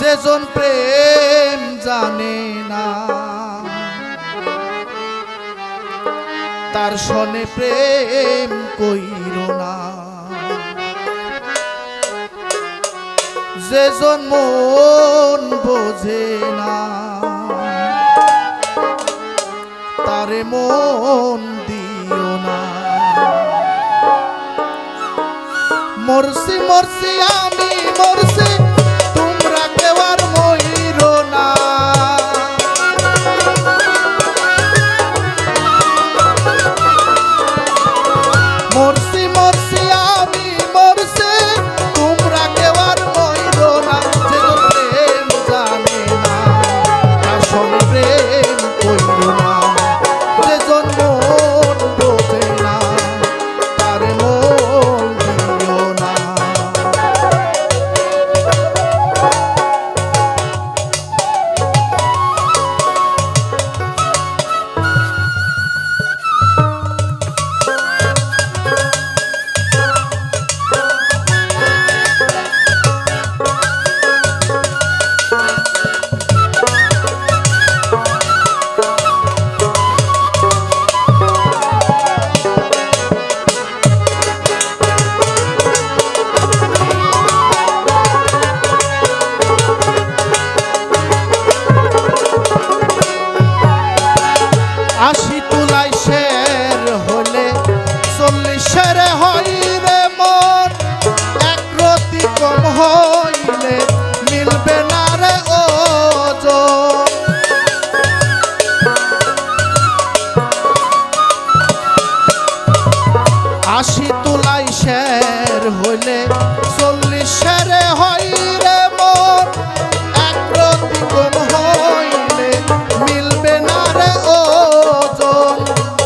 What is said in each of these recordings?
যেজন প্রেম জানে না তার সনে প্রেম কইরো না। যেজন মন বোঝে না তারে মন দিও না। মরছি মরছি আমি মরছি তোমরা কেউ আর মইরো না। মরছি মরছি আমি মরছি তোমরা কেউ আর মইরো না। যেজন প্রেম জানে না তার সঙ্গে প্রেম কইরো না। যেজন মন বোঝে না তার মন দিও না। আশি তুলাই শের হলে 40 শের হয় রে মন। এক রতি কম হইলে মিলবে না রে ওজন। আশি তুলাই শের হইলে 40 শের হয় রে মন। এক রতি কম হইলে মিলবে না রে ওজন।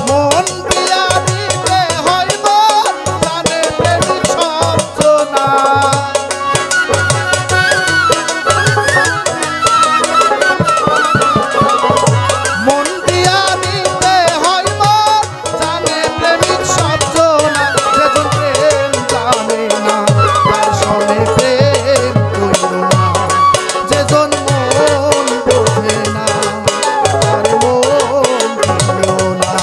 মন দিয়া দিতে হয় মন জানে প্রেমিক শব্দ না। মন দিয়া দিতে হয় মন জানে প্রেমিক শব্দ না। যেজন প্রেম জানে না তার সনে প্রেম কইরো না। যেজন মন বোঝে না তার মন দিও না।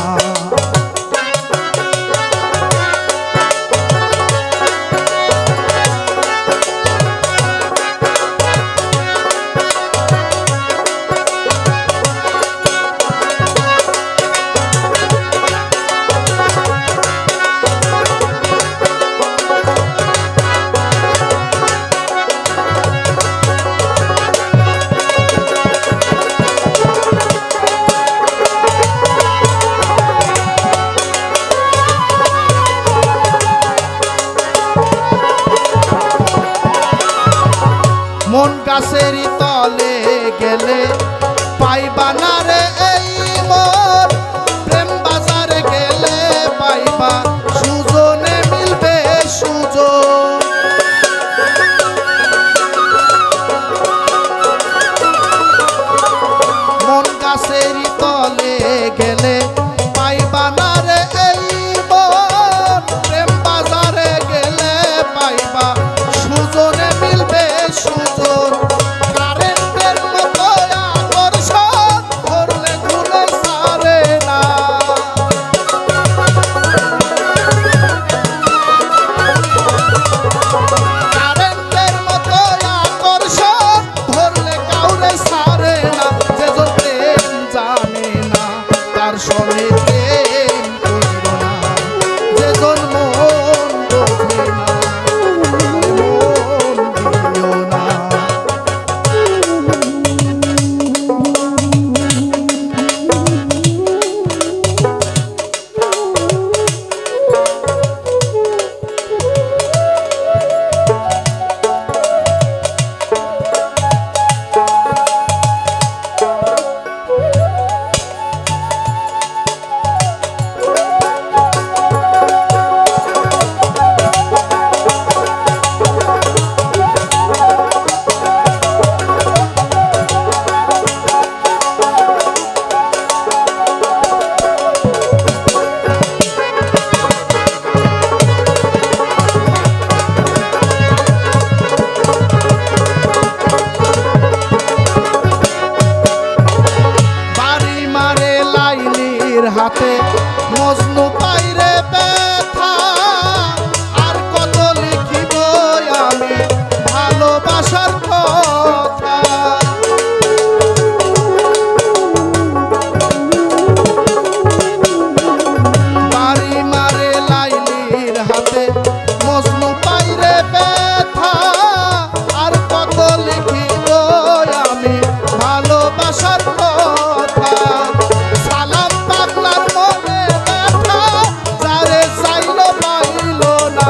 মন গাছেরই তলে গেলে পাইবা না রে এই মন। প্রেম বাজারে গেলে পাইবা সুজনে মিলবে সুজন। মন গাছেরই তলে গেলে পাইবা না রে এই মন। প্রেম বাজারে গেলে পাইবা সুজনে মিলবে সুজন। কারেন্টের মতো আকর্ষণ ধরলে ধুলে ছাড়ে না। হাতে মজনু পাইরে ব্যথা আর কত লিখিব আমি ভালোবাসার কথা বাড়ি মারে লাইলির হাতে মজনু পাইরে ব্যথা আর কত লিখিব আমি ভালোবাসার কথা সালাম পাগলার মনে ব্যথা যারে চাইল পাইল না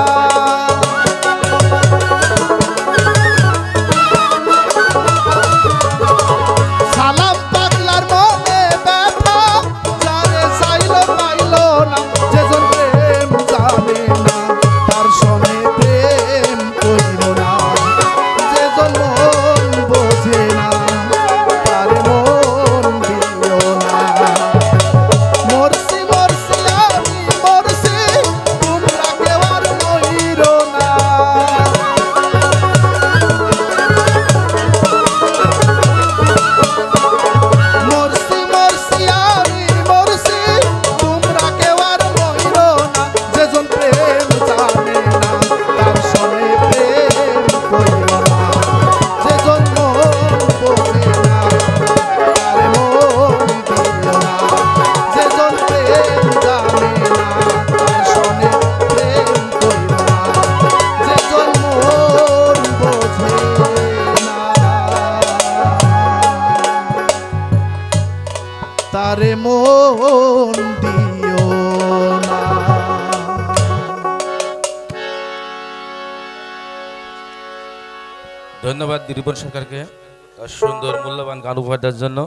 সালাম পাগলার মনে ব্যথা যারে চাইল পাইল না যেজন প্রেম জানে না তার সনে প্রেম করিল না যেজন মন বোঝে না তার মন দিও না মরছি মরছি আমি মরছি তোমরা কেউ আর মইরো না মরছি মরছি আমি মরছি তোমরা কেউ আর মইরো না যেজন প্রেম জানে না তার সনে প্রেম কইরো না যেজন মন বোঝে না তার মন দিও না যেজন প্রেম জানে না তার সনে প্রেম কইরো না যেজন মন বোঝে না তারে মন দিও না ধন্যবাদ রিপন সরকারকে তার সুন্দর মূল্যবান গান উপহার দেওয়ার জন্য।